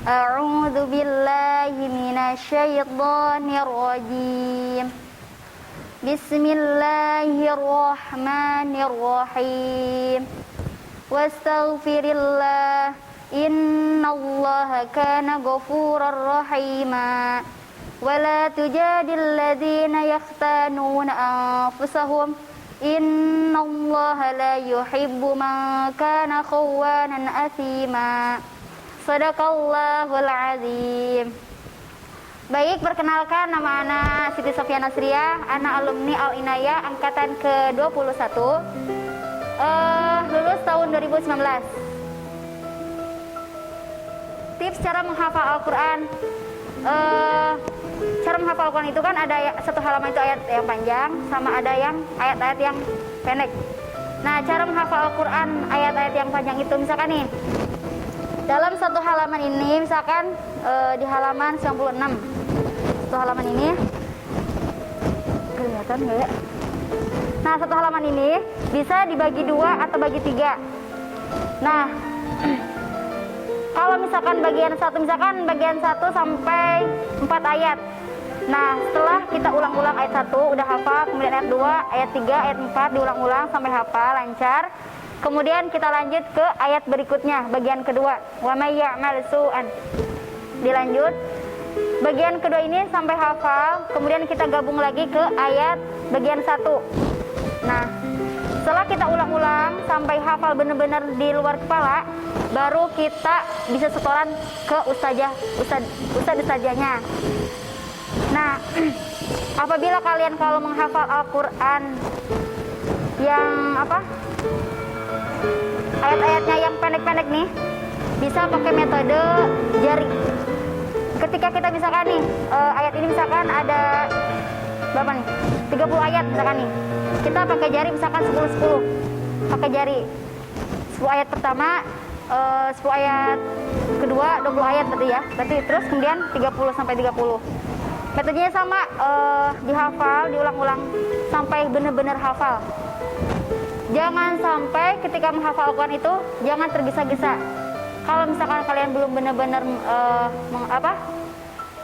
A'udzu billahi minasyaitonir rajim. Bismillahirrahmanirrahim. Wastaghfirillah, innallaha kana ghafurar rahima. Wala tujadil ladzina yakhtanuna anfusahum, innallaha la yuhibbu man kana khawanan atsima. Sadaqallahul azim. Baik, perkenalkan, nama ana Siti Sofia Nasriah, ana alumni Al Inayah angkatan ke-21, lulus tahun 2019. Tips cara menghafal Al-Quran. Cara menghafal Al-Quran itu kan ada satu halaman itu ayat yang panjang, sama ada yang ayat-ayat yang pendek. Nah, cara menghafal Al-Quran ayat-ayat yang panjang itu misalkan nih, dalam satu halaman ini, misalkan di halaman 96, satu halaman ini, kelihatan nggak ya? Nah, satu halaman ini bisa dibagi 2 atau bagi 3. Nah, kalau misalkan bagian 1, misalkan bagian 1 sampai 4 ayat. Nah, setelah kita ulang-ulang ayat 1, udah hafal, kemudian ayat 2, ayat 3, ayat 4, diulang-ulang sampai hafal, lancar. Kemudian kita lanjut ke ayat berikutnya, bagian kedua. Wa may ya'mal su'an. Dilanjut. Bagian kedua ini sampai hafal, kemudian kita gabung lagi ke ayat bagian 1. Nah, setelah kita ulang-ulang sampai hafal benar-benar di luar kepala, baru kita bisa setoran ke ustadzahnya. Nah, apabila kalian kalau menghafal Al-Quran yang ayat-ayatnya yang pendek-pendek nih, bisa pakai metode jari. Ketika kita misalkan nih, ayat ini misalkan ada berapa nih? 30 ayat misalkan nih. Kita pakai jari misalkan 10-10. Pakai jari. 10 ayat pertama, 10 ayat kedua, 20 ayat berarti ya. Berarti terus kemudian 30 sampai 30. Metodenya sama, dihafal, diulang-ulang sampai benar-benar hafal. Jangan sampai ketika menghafal Al-Quran itu jangan tergesa-gesa. Kalau misalkan kalian belum benar-benar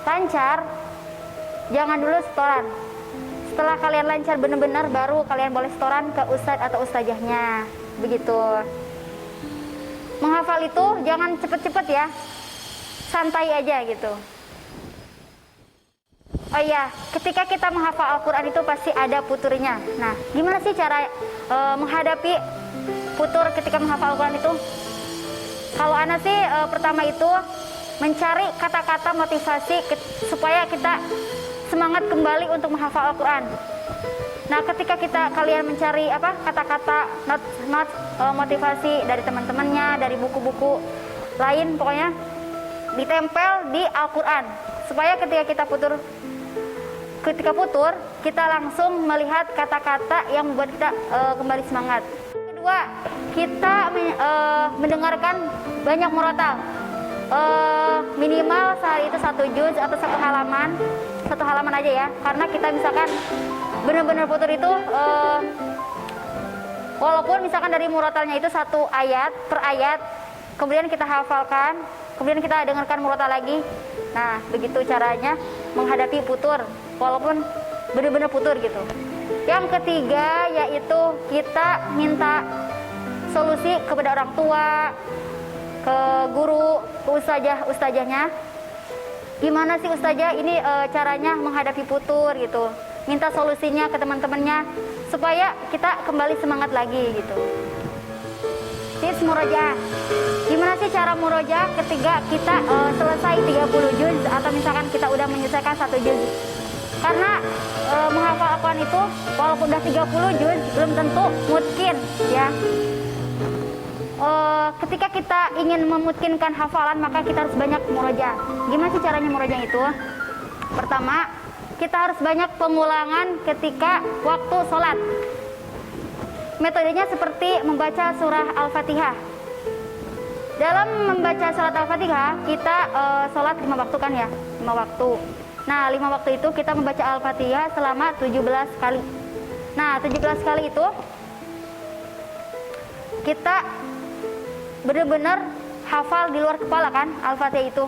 lancar, jangan dulu setoran. Setelah kalian lancar benar-benar, baru kalian boleh setoran ke ustadz atau ustazahnya. Begitu. Menghafal itu jangan cepet-cepet ya, santai aja gitu. Oh iya, ketika kita menghafal Al-Quran itu pasti ada puturnya. Nah, gimana sih cara menghadapi putur ketika menghafal Al-Quran itu? Kalau ana sih pertama itu mencari kata-kata motivasi supaya kita semangat kembali untuk menghafal Al-Quran. Nah, ketika kalian mencari kata-kata not motivasi dari teman-temannya, dari buku-buku lain, pokoknya ditempel di Al-Quran supaya ketika putur, kita langsung melihat kata-kata yang membuat kita kembali semangat. Kedua, kita mendengarkan banyak murotal. Minimal sehari itu 1 juz atau 1 halaman aja ya. Karena kita misalkan benar-benar putur itu, walaupun misalkan dari murotalnya itu 1 ayat per ayat, kemudian kita hafalkan, kemudian kita dengarkan murotal lagi. Nah, begitu caranya menghadapi putur, walaupun benar-benar putur gitu. Yang ketiga yaitu kita minta solusi kepada orang tua, ke guru, ke ustazahnya. Gimana sih ustazah ini caranya menghadapi putur gitu. Minta solusinya ke teman-temannya supaya kita kembali semangat lagi gitu. Tips murojaah. Gimana sih cara murojaah ketika kita selesai 30 juz atau misalkan kita udah menyelesaikan 1 juz? Karena menghafal Al-Quran itu walaupun udah 30 juz belum tentu mungkin ya. Ketika kita ingin memutkinkan hafalan, maka kita harus banyak murojaah. Gimana sih caranya murojaah itu? Pertama, kita harus banyak pengulangan ketika waktu sholat. Metodenya seperti membaca surah Al-Fatihah. Dalam membaca surat Al-Fatihah, kita sholat 5 waktu kan ya, 5 waktu. Nah, 5 waktu itu kita membaca Al-Fatihah selama 17 kali. Nah, 17 kali itu kita benar-benar hafal di luar kepala kan Al-Fatihah itu.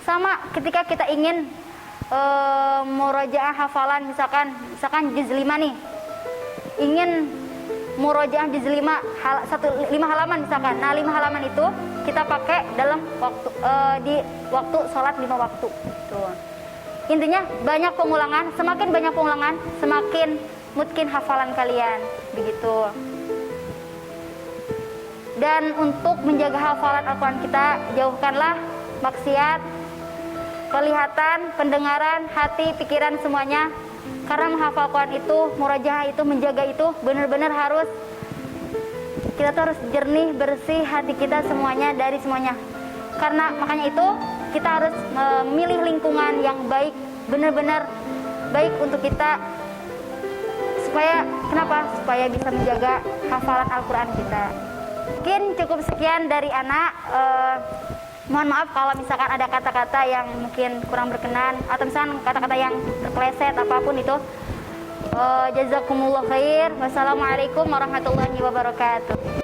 Sama ketika kita ingin murojaah hafalan, misalkan juz 5 nih, ingin murojaah juz 5 5 halaman misalkan. Nah 5 halaman itu kita pakai dalam waktu di waktu sholat 5 waktu. Tuh. Intinya banyak pengulangan, semakin banyak pengulangan semakin mungkin hafalan kalian, begitu. Dan untuk menjaga hafalan Al-Quran kita, jauhkanlah maksiat, penglihatan, pendengaran, hati, pikiran semuanya. Karena menghafal Quran itu, murojaah itu, menjaga itu benar-benar harus, kita tuh harus jernih, bersih hati kita semuanya dari semuanya. Karena makanya itu kita harus memilih lingkungan yang baik, benar-benar baik untuk kita. Supaya, kenapa? Supaya bisa menjaga hafalan Al-Quran kita. Mungkin cukup sekian dari anak. Mohon maaf kalau misalkan ada kata-kata yang mungkin kurang berkenan, atau misalkan kata-kata yang terpeleset apapun itu. Jazakumullah khair. Wassalamualaikum warahmatullahi wabarakatuh.